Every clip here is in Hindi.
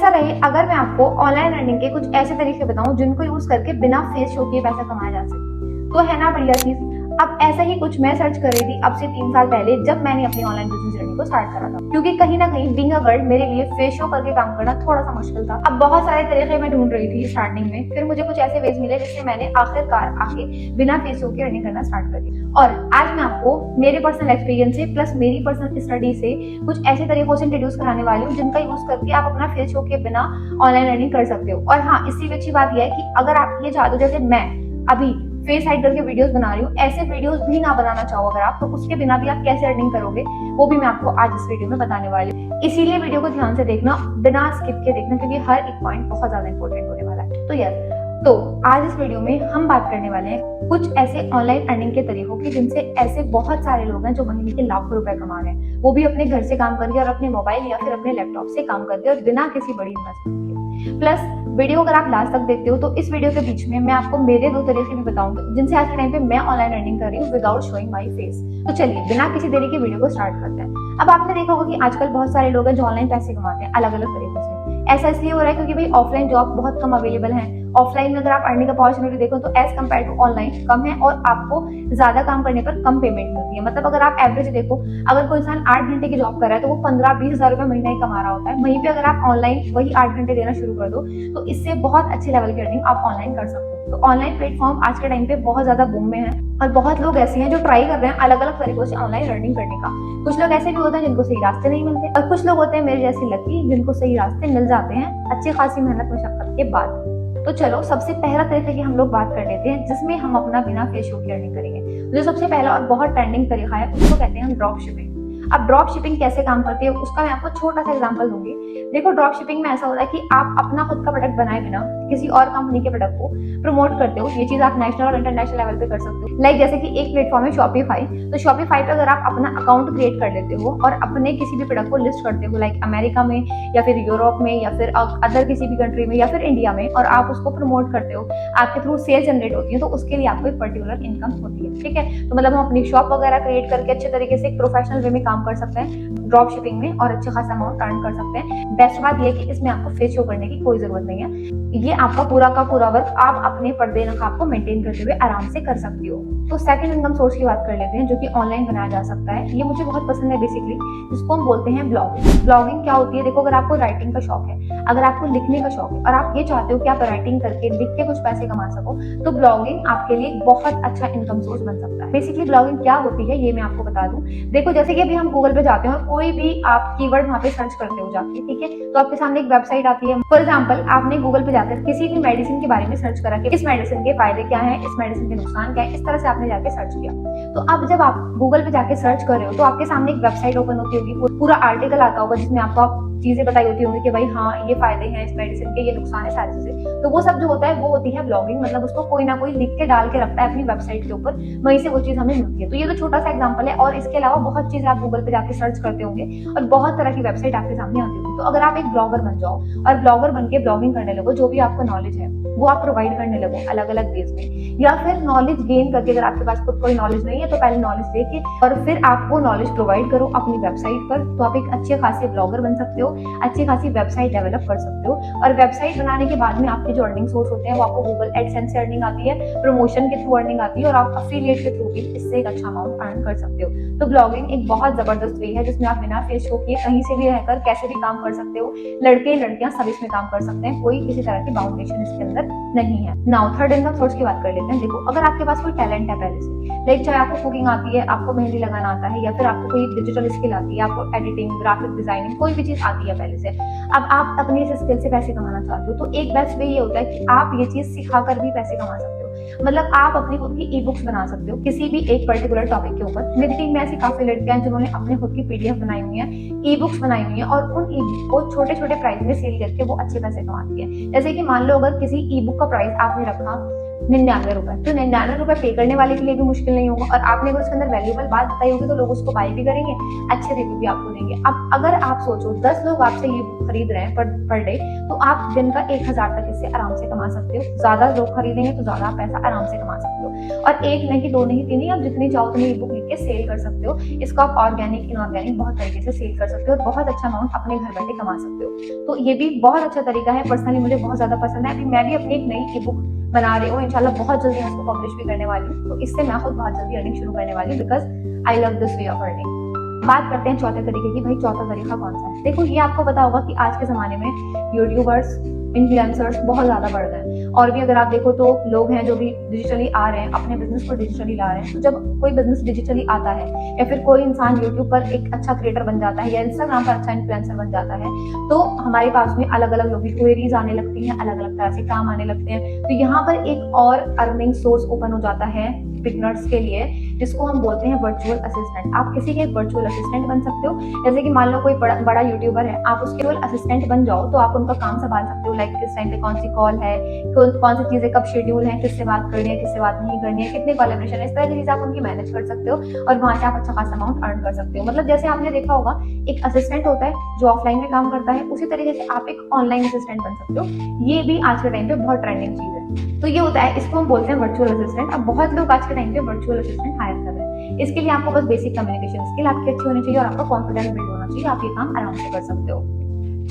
कैसा रहे अगर मैं आपको ऑनलाइन अर्निंग के कुछ ऐसे तरीके बताऊं जिनको यूज करके बिना फेस शो किए पैसा कमाया जा सके। तो है ना बढ़िया चीज। अब ऐसा ही कुछ मैं सर्च कर रही थी अब से 3 साल पहले जब मैंने अपनी ऑनलाइन बिजनेस जर्नी को स्टार्ट करा था, क्योंकि कहीं ना कहीं बीइंग अ गर्ल मेरे लिए फेस शो करके काम करना थोड़ा सा मुश्किल था। अब बहुत सारे तरीके मैं ढूंढ रही थी स्टार्टिंग में, फिर मुझे कुछ ऐसे वेज मिले जिससे मैंने आखिरकार आके बिना फेस शो के अर्निंग करना स्टार्ट कर दिया। और आज मैं आपको मेरे पर्सनल एक्सपीरियंस से प्लस मेरी पर्सनल स्टडी से कुछ ऐसे तरीकों से इंट्रोड्यूस कराने वाली हूँ जिनका यूज करके आप अपना फेस शो के बिना ऑनलाइन अर्निंग कर सकते हो। और हाँ, इससे भी अच्छी बात यह है कि अगर आप ये चाहते हो, जैसे मैं अभी फेस हाइड करके वीडियोस बना रही हूँ, ऐसे वीडियोस भी ना बनाना चाहो अगर आप, तो उसके बिना भी आप कैसे अर्निंग करोगे वो भी मैं आपको आज इस वीडियो में बताने वाली हूँ। इसीलिए वीडियो को ध्यान से देखना, बिना स्किप के देखना, क्योंकि हर एक पॉइंट बहुत ज्यादा इंपॉर्टेंट होने वाला है। तो आज इस वीडियो में हम बात करने वाले हैं कुछ ऐसे ऑनलाइन अर्निंग के तरीकों की जिनसे ऐसे बहुत सारे लोग हैं जो महीने के लाखों रुपए कमा रहे हैं, वो भी अपने घर से काम करके और अपने मोबाइल या फिर अपने लैपटॉप से काम करके और बिना किसी बड़ी इन्वेस्टमेंट के। प्लस वीडियो अगर आप लास्ट तक देखते हो तो इस वीडियो के बीच में मैं आपको मेरे 2 तरीके भी बताऊंगा जिनसे आज के टाइम पे मैं ऑनलाइन अर्निंग कर रही हूँ विदाउट शोइंग माय फेस। तो चलिए बिना किसी देरी के वीडियो को स्टार्ट करते हैं। अब आपने देखा होगा कि आजकल बहुत सारे लोग हैं जो ऑनलाइन पैसे कमाते हैं अलग अलग तरीकों से। ऐसा इसलिए हो रहा है क्योंकि भाई ऑफलाइन जॉब बहुत कम अवेलेबल है। ऑफलाइन में अगर आप अर्निंग अपॉर्चुनिटी देखो तो एज कम्पेयर टू ऑनलाइन कम है और आपको ज्यादा काम करने पर कम पेमेंट मिलती है। मतलब अगर आप एवरेज देखो, अगर कोई इंसान 8 घंटे की जॉब कर रहा है तो वो 15-20 हजार रुपए महीना ही कमा रहा होता है। वहीं पे अगर आप ऑनलाइन वही 8 घंटे देना शुरू कर दो तो इससे बहुत अच्छे लेवल की अर्निंग आप ऑनलाइन कर सकते हो। तो ऑनलाइन प्लेटफॉर्म आज के टाइम पे बहुत ज्यादा बूम में है और बहुत लोग ऐसे हैं जो ट्राई कर रहे हैं अलग अलग तरीकों से ऑनलाइन अर्निंग करने का। कुछ लोग ऐसे भी होते हैं जिनको सही रास्ते नहीं मिलते और कुछ लोग होते हैं मेरे जैसे लकी जिनको सही रास्ते मिल जाते हैं अच्छी खासी मेहनत मशक्कत के बाद। तो चलो सबसे पहला तरीका की हम लोग बात कर लेते हैं जिसमें हम अपना बिना फेस शो की अर्निंग करेंगे। जो सबसे पहला और बहुत ट्रेंडिंग तरीका है उसको कहते हैं हम ड्रॉप शिपिंग। अब ड्रॉप शिपिंग कैसे काम करती है उसका मैं आपको छोटा सा एग्जांपल दूंगी। देखो ड्रॉप शिपिंग में ऐसा होता है कि आप अपना खुद का प्रोडक्ट बनाए बिना किसी और कंपनी के प्रोडक्ट को प्रमोट करते हो। ये चीज आप नेशनल और इंटरनेशनल लेवल पे कर सकते हो। लाइक जैसे कि एक प्लेटफॉर्म है शॉपिफाई। तो शॉपिफाई पे अगर आप अपना अकाउंट क्रिएट कर लेते हो और अपने किसी भी प्रोडक्ट को लिस्ट करते हो लाइक अमेरिका में या फिर यूरोप में या फिर अदर किसी भी कंट्री में या फिर इंडिया में, और आप उसको प्रमोट करते हो, आपके थ्रू सेल जनरेट होती है, तो उसके लिए आपको एक पर्टिकुलर इनकम होती है। ठीक है, तो मतलब हम अपनी शॉप वगैरह क्रिएट करके अच्छे तरीके से प्रोफेशनल वे में काम कर सकते हैं ड्रॉप शिपिंग में और अच्छे खासा अमाउंट अर्न कर सकते हैं। बेस्ट बात यह है कि इसमें आपको फेस शो करने की कोई जरूरत नहीं है। ये आपका पूरा का पूरा वर्क आप अपने पर्दे नकाब को मेंटेन करते हुए आराम से कर सकती हो। तो सेकंड इनकम सोर्स की बात कर लेते हैं जो कि ऑनलाइन बनाया जा सकता है। ये मुझे बहुत पसंद है बेसिकली, जिसको हम बोलते हैं ब्लॉगिंग। ब्लॉगिंग क्या होती है? देखो, अगर आपको राइटिंग का शौक है, अगर आपको लिखने का शौक है और आप ये चाहते हो कि आप राइटिंग करके लिख के कुछ पैसे कमा सको, तो ब्लॉगिंग आपके लिए बहुत अच्छा इनकम सोर्स बन सकता है। बेसिकली ब्लॉगिंग क्या होती है ये मैं आपको बता दूं। देखो, जैसे कि अभी हम गूगल पे जाते हैं और कोई भी आप कीवर्ड वहां पे सर्च करते हो जाके, ठीक है, तो आपके सामने एक वेबसाइट आती है। फॉर एग्जांपल, आपने गूगल पे जाकर किसी भी मेडिसिन के बारे में सर्च करा कि इस मेडिसिन के फायदे क्या है, इस मेडिसिन के नुकसान क्या है, इस तरह से आपने जाके सर्च किया। तो अब जब आप गूगल पे जाके सर्च कर रहे हो तो आपके सामने एक वेबसाइट ओपन होती होगी, पूरा आर्टिकल आता होगा जिसमें आपको चीजें बताई होती होंगी कि भाई हाँ ये फायदे हैं इस मेडिसिन के, ये नुकसान है, सारी चीजें। तो वो सब जो होता है वो होती है ब्लॉगिंग। मतलब उसको कोई ना कोई लिख के डाल के रखता है अपनी वेबसाइट के ऊपर, वहीं से वो चीज हमें मिलती है। तो ये तो छोटा सा एग्जांपल है और इसके अलावा बहुत चीज आप गूगल पे जाके सर्च करते होंगे और बहुत तरह की वेबसाइट आपके सामने आती होगी। तो अगर आप एक ब्लॉगर बन जाओ और ब्लॉगर बन के ब्लॉगिंग करने लगो, जो भी आपको नॉलेज है वो आप प्रोवाइड करने लगो अलग अलग वेज में, या फिर नॉलेज गेन करके, अगर आपके पास खुद कोई नॉलेज नहीं है तो पहले नॉलेज लेके और फिर आप वो नॉलेज प्रोवाइड करो अपनी वेबसाइट पर, तो आप एक अच्छे खासे ब्लॉगर बन सकते हो, अच्छी खासी वेबसाइट डेवलप कर सकते हो। और वेबसाइट बनाने के बाद में आपके जो अर्निंग सोर्स होते हैं वो आपको गूगल एडसेंस से अर्निंग आती है, प्रमोशन के थ्रू अर्निंग आती है और आप अफिलिएट के थ्रू भी इससे एक अच्छा अमाउंट अर्न कर सकते हो। तो ब्लॉगिंग एक बहुत जबरदस्त वे है जिसमें आप बिना फेस शो किए कहीं से भी रहकर कैसे भी काम कर सकते हो। लड़के लड़कियां सब इसमें काम कर सकते हैं, कोई किसी तरह की बाउंडेशन इसके अंदर नहीं है। नाउ थर्ड इनकम सोर्स की बात कर लेते हैं। देखो, अगर आपके पास कोई टैलेंट है पहले से, लाइक चाहे आपको कुकिंग आती है, आपको मेहंदी लगाना आता है, या फिर आपको कोई डिजिटल स्किल आती है, आपको एडिटिंग, ग्राफिक डिजाइनिंग, कोई भी चीज आती है पहले से, अब आप अपनी इस स्किल से पैसे कमाना चाहते हो, तो एक बेस्ट वे ये होता है कि आप ये चीज सिखाकर भी पैसे कमा सकते हो। मतलब आप अपनी खुद की ई बुक्स बना सकते हो किसी भी एक पर्टिकुलर टॉपिक के ऊपर। मेरी टीम में ऐसी काफी लड़कियां हैं जिन्होंने अपने खुद की पीडीएफ बनाई हुई है, ई बुक्स बनाई हुई है और उन ई बुक को छोटे छोटे प्राइस में सेल करके वो अच्छे पैसे कमाती है। जैसे कि मान लो अगर किसी ई बुक का प्राइस आपने रखा ₹99। तो ₹99 पे करने वाले के लिए भी मुश्किल नहीं होगा, और आपने अगर उसके अंदर वैल्यूएबल बात बताई होगी तो लोग उसको बाय भी करेंगे, अच्छे रिव्यू भी आपको देंगे। अब अगर आप सोचो 10 लोग आपसे ये बुक खरीद रहे हैं पर डे, तो आप दिन का 1000 तक इससे आराम से कमा सकते हो। ज़्यादा लोग खरीदेंगे तो ज़्यादा पैसा आराम से कमा सकते हो, और 1 नहीं, 2 नहीं, 3 नहीं, आप जितनी चाहो उतनी ये बुक लिख के सेल कर सकते हो। इसको आप ऑर्गेनिक, इनऑर्गेनिक बहुत तरीके से सेल कर सकते हो और बहुत अच्छा अमाउंट अपने घर बैठे कमा सकते हो। तो ये भी बहुत अच्छा तरीका है, पर्सनली मुझे बहुत ज़्यादा पसंद है। अभी मैं भी अपनी एक नई ई बुक बना रही हूँ, इंशाल्लाह बहुत जल्दी मैं उसको पब्लिश भी करने वाली हूँ। तो इससे मैं खुद बहुत जल्दी अर्निंग शुरू करने वाली हूँ, because I love this way of earning. बात करते हैं चौथे तरीके की। भाई चौथा तरीका कौन सा है? देखो, ये आपको पता होगा कि आज के ज़माने में यूट्यूबर्स, इन्फ्लुएंसर्स बहुत ज़्यादा बढ़ गए हैं, और भी अगर आप देखो तो लोग हैं जो भी डिजिटली आ रहे हैं, अपने बिजनेस को डिजिटली ला रहे हैं। तो जब कोई बिजनेस डिजिटली आता है, या फिर कोई इंसान यूट्यूब पर एक अच्छा क्रिएटर बन जाता है, या इंस्टाग्राम पर अच्छा इन्फ्लुएंसर बन जाता है, तो हमारे पास में अलग अलग लोगों की क्वेरीज आने लगती हैं, अलग अलग तरह से काम आने लगते हैं। तो यहाँ पर एक और अर्निंग सोर्स ओपन हो जाता है बिगनर्स के लिए, जिसको हम बोलते हैं वर्चुअल असिस्टेंट। आप किसी के वर्चुअल असिस्टेंट बन सकते हो। जैसे कि मान लो कोई बड़ा यूट्यूबर है, आप उसके वर्चुअल असिस्टेंट बन जाओ, तो आप उनका काम संभाल सकते हो। लाइक किस टाइम पे कौन सी कॉल है, कौन सी चीजें कब शेड्यूल है, किससे बात करनी है, किससे बात नहीं करनी है, कितने कोलैबोरेशन है, इस तरह की चीजें आप उनकी मैनेज कर सकते हो, और वहां से आप अच्छा खासा अमाउंट अर्न कर सकते हो। मतलब जैसे आपने देखा होगा, एक असिस्टेंट होता है जो ऑफलाइन में काम करता है, उसी तरीके से आप एक ऑनलाइन असिस्टेंट बन सकते हो। ये भी आज के टाइम पे बहुत ट्रेंडिंग चीज है। तो ये होता है, इसको हम बोलते हैं वर्चुअल असिस्टेंट। अब बहुत लोग आज के टाइम पे वर्चुअल असिस्टेंट हायर कर रहे हैं। इसके लिए आपको बस बेसिक कम्युनिकेशन स्किल आपकी अच्छी होनी चाहिए, और आपका कॉन्फिडेंस बिल्ड होना चाहिए। आप ये काम आराम से कर सकते हो।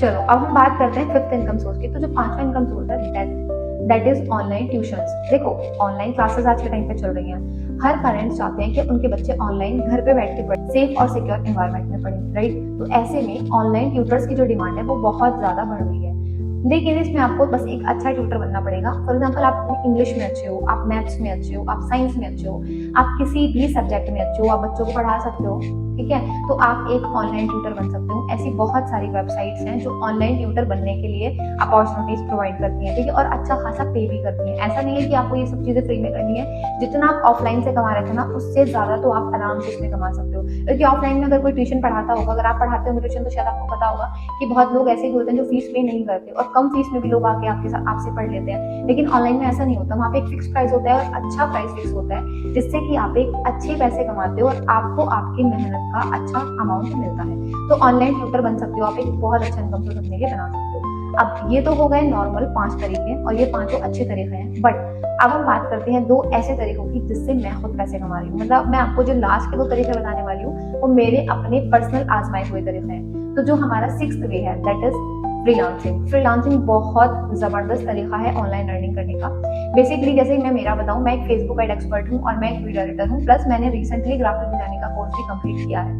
चलो, अब हम बात करते हैं फिफ्थ इनकम सोर्स की। तो जो पांचवा इनकम सोर्स है, दैट इज ऑनलाइन ट्यूशंस। देखो, ऑनलाइन क्लासेस आज के टाइम पे चल रही हैं। हर पेरेंट्स चाहते हैं कि उनके बच्चे ऑनलाइन घर पे बैठ के पढ़ें, सेफ और सिक्योर एनवायरनमेंट में पढ़ें, राइट? तो ऐसे में ऑनलाइन ट्यूटर्स की जो डिमांड है वो बहुत ज्यादा बढ़ गई है। लेकिन इसमें आपको बस एक अच्छा ट्यूटर बनना पड़ेगा। फॉर एग्जाम्पल, आप इंग्लिश में अच्छे हो, आप मैथ्स में अच्छे हो, आप साइंस में अच्छे हो, आप किसी भी सब्जेक्ट में अच्छे हो, आप बच्चों को पढ़ा सकते हो, ठीक है? तो आप एक ऑनलाइन ट्यूटर बन सकते हो। ऐसी बहुत सारी वेबसाइट्स हैं जो ऑनलाइन ट्यूटर बनने के लिए अपॉर्चुनिटीज प्रोवाइड करती हैं, ठीक है? और अच्छा खासा पे भी करती हैं। ऐसा नहीं है कि आपको ये सब चीजें फ्री में करनी है। जितना आप ऑफलाइन से कमा रहे थे ना, उससे ज्यादा तो आप आराम से इसमें कमा सकते हो। क्योंकि ऑफलाइन में अगर कोई ट्यूशन पढ़ाता होगा, अगर आप पढ़ाते हो ट्यूशन, तो शायद आपको पता होगा कि बहुत लोग ऐसे भी होते हैं जो फीस पे नहीं करते, और कम फीस में भी लोग आके आपसे पढ़ लेते हैं। लेकिन ऑनलाइन में ऐसा नहीं होता। वहाँ पे एक फिक्स प्राइस होता है, और अच्छा प्राइस फिक्स होता है, जिससे कि आप एक अच्छे पैसे कमाते हो और आपको आपकी मेहनत का अच्छा अमाउंट मिलता है। तो ऑनलाइन ट्यूटर बन सकते हो, आप एक बहुत अच्छा इनकम सोर्स अपने लिए बना सकते हो। अब ये तो हो गए नॉर्मल 5 तरीके, और ये 5 अच्छे तरीके हैं। बट अब हम बात करते हैं 2 ऐसे तरीकों की जिससे मैं खुद पैसे कमा रही हूँ। मतलब मैं आपको जो लास्ट के 2 तरीके बताने वाली हूँ, वो मेरे अपने पर्सनल आजमाए हुए तरीके हैं। तो जो हमारा 6th वे है, दैट इज फ्रीलांसिंग। फ्रीलांसिंग बहुत जबरदस्त तरीका है ऑनलाइन अर्निंग करने का। बेसिकली जैसे मैं मेरा बताऊं, मैं एक फेसबुक एड एक्सपर्ट हूं, और मैं एक वीडियो एडिटर हूं, प्लस मैंने रिसेंटली ग्राफिक डिजाइनिंग का कोर्स भी कंप्लीट किया है।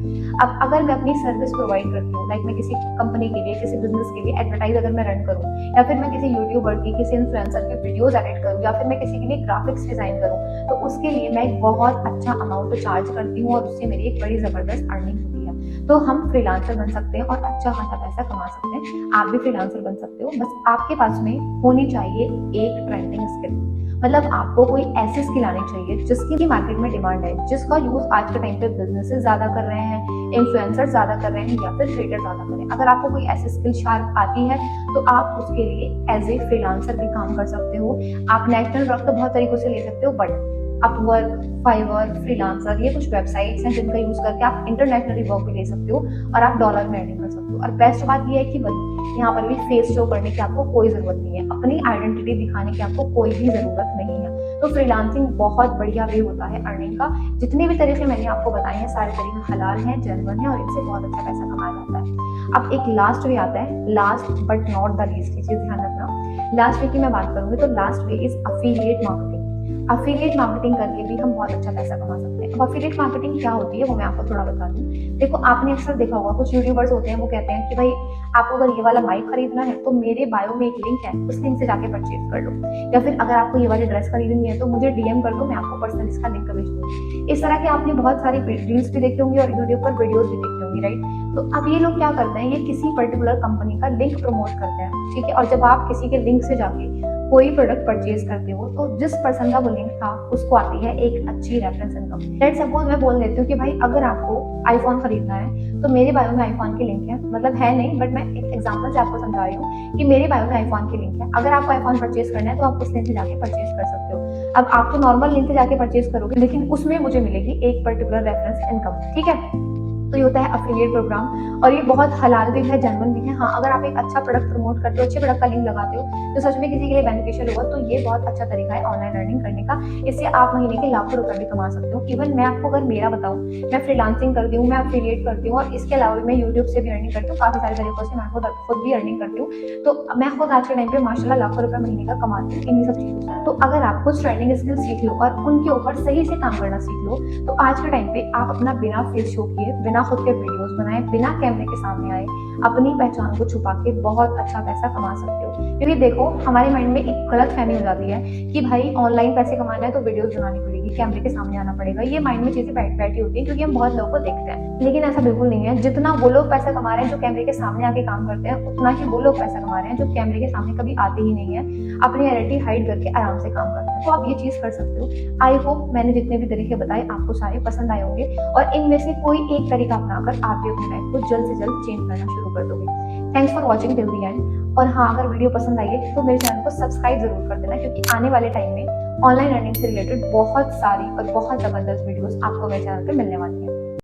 अब अगर मैं अपनी सर्विस प्रोवाइड करती हूँ, लाइक मैं किसी कंपनी के लिए, किसी बिजनेस के लिए एडवर्टाइज अगर मैं रन करूँ, या फिर मैं किसी यूट्यूबर की, किसी इन्फ्लुएंसर की वीडियोज एडिट करूँ, या फिर मैं किसी के लिए ग्राफिक्स डिजाइन करूँ, तो उसके लिए मैं एक बहुत अच्छा अमाउंट चार्ज करती हूँ, और उससे मेरी एक बड़ी जबरदस्त अर्निंग होती है। तो हम फ्रीलांसर बन सकते हैं और अच्छा खासा पैसा कमा सकते हैं। आप भी फ्रीलांसर बन सकते हो। बस आपके पास में होनी चाहिए एक ट्रेंडिंग स्किल। मतलब आपको कोई ऐसी स्किल आनी चाहिए जिसकी मार्केट में डिमांड है, जिसका यूज आज के टाइम पे बिजनेसेस ज्यादा कर रहे हैं, इन्फ्लुएंसर्स ज्यादा कर रहे हैं, या फिर क्रिएटर ज्यादा कर रहे हैं। अगर आपको कोई ऐसी स्किल शार्प आती है, तो आप उसके लिए एज ए फ्रीलांसर भी काम कर सकते हो। आप नेशनल वर्क तो बहुत तरीकों से ले सकते हो, बट अपवर्क, फाइवर, फ्रीलांसर, ये कुछ वेबसाइट्स हैं जिनका यूज करके आप इंटरनेशनली वर्क भी ले सकते हो, और आप डॉलर में अर्निंग कर सकते हो। और बेस्ट बात ये है कि वही यहाँ पर भी फेस शो करने की आपको कोई जरूरत नहीं है, अपनी आइडेंटिटी दिखाने की आपको कोई भी जरूरत नहीं है। तो फ्रीलांसिंग बहुत बढ़िया वे होता है अर्निंग का। जितने भी तरीके मैंने आपको बताए हैं, सारे तरीके हलाल हैं, जेन्युइन है, और इनसे बहुत अच्छा पैसा कमाया जाता है। अब एक लास्ट वे आता है, last but not the least, ये चीज ध्यान रखना। लास्ट वे की मैं बात करूंगी तो last way is affiliate marketing. Affiliate marketing करके भी हम बहुत अच्छा पैसा कमा सकते हैं। अब अफिलिएट मार्केटिंग क्या होती है वो मैं आपको थोड़ा बता दूं। देखो, आपने अक्सर देखा होगा कुछ यूट्यूबर्स होते हैं, वो कहते हैं कि भाई आपको अगर ये वाला माइक खरीदना है तो मेरे बायो में एक लिंक है, उस लिंक से जाके परचेज कर लो। या फिर अगर आपको ये वाली ड्रेस खरीदनी है तो मुझे डीएम कर दो, मैं आपको पर्सनली इसका लिंक भेज दूंगी। इस तरह के आपने बहुत सारी रील्स भी देखी होंगी और यूट्यूब पर वीडियोस भी देखी होंगी, राइट? तो अब ये लोग क्या करते हैं, ये किसी पर्टिकुलर कंपनी का लिंक प्रमोट करते हैं, ठीक है? और जब आप किसी के लिंक से जाके कोई प्रोडक्ट परचेज करते हो, तो जिस पर्सन का वो लिंक था उसको आती है एक अच्छी रेफरेंस इनकम। लेट्स सपोज मैं बोल देती हूँ कि भाई अगर आपको आईफोन खरीदना है तो मेरे बायो में आईफोन की लिंक है, मतलब है नहीं बट मैं एक एग्जांपल से आपको समझा रही हूँ कि मेरे बायो में आईफोन की लिंक है। अगर आपको आईफोन परचेज करना है तो आप उस लिंक से जाके परचेज कर सकते हो। अब आप तो नॉर्मल लिंक से जाके परचेज करोगे लेकिन उसमें मुझे मिलेगी एक पर्टिकुलर रेफरेंस इनकम, ठीक है। तो ये होता है अफिलिएट प्रोग्राम और ये बहुत हलाल भी है, जेन्युइन भी है। हाँ, अगर आप एक अच्छा प्रोडक्ट प्रमोट करते हो, अच्छे प्रोडक्ट का लिंक लगाते हो जो सच में किसी के लिए बेनिफिशियल होगा, तो ये बहुत अच्छा तरीका है ऑनलाइन अर्निंग करने का। इससे आप महीने के लाखों रुपए भी कमा सकते हो। इवन मैं आपको अगर मेरा बताऊं, मैं फ्रीलांसिंग करती हूँ, मैं अफिलिएट करती हूँ और इसके अलावा मैं यूट्यूब से भी अर्निंग करती हूँ, काफी सारे तरीकों से मैं खुद भी अर्निंग करती हूँ। तो मैं खुद आज के टाइम पे माशाल्लाह लाखों रुपए महीने का कमाती हूँ इन्हीं सब चीजों से। तो अगर आप कुछ ट्रेंडिंग स्किल सीख लो और उनके ऊपर सही से काम करना सीख लो, तो आज के टाइम पे आप अपना बिना फेस शो किए, बिना खुद के वीडियोस बनाए, बिना कैमरे के सामने आए, अपनी पहचान को छुपा के बहुत अच्छा पैसा कमा सकते हो। क्योंकि देखो, हमारे माइंड में एक गलत फहमी हो जाती है कि भाई ऑनलाइन पैसे कमाना है तो वीडियोस बनानी पड़ेगी, कैमरे के सामने आना पड़ेगा। ये माइंड में चीजें बैठी होती है क्योंकि हम बहुत लोगों को देखते हैं, लेकिन ऐसा बिल्कुल नहीं है। जितना वो लोग पैसा कमा रहे हैं जो कैमरे के सामने आके काम करते हैं, उतना ही वो लोग पैसा कमा रहे हैं जो कैमरे के सामने कभी आते ही नहीं है, अपनी आइडेंटिटी हाइड करके आराम से काम करते हैं। तो आप ये चीज कर सकते हो। आई होप मैंने जितने भी तरीके बताए आपको सारे पसंद आए होंगे और इनमें से कोई एक तरीका अपनाकर आप भी अपनी लाइफ को जल्द से जल्द चेंज करना शुरू कर दोगे। Thanks for watching till the end. और हाँ, अगर वीडियो पसंद आई है तो मेरे चैनल को सब्सक्राइब जरूर कर देना, क्योंकि आने वाले टाइम में ऑनलाइन अर्निंग से रिलेटेड बहुत सारी और बहुत जबरदस्त वीडियोस आपको मेरे चैनल पे मिलने वाली हैं।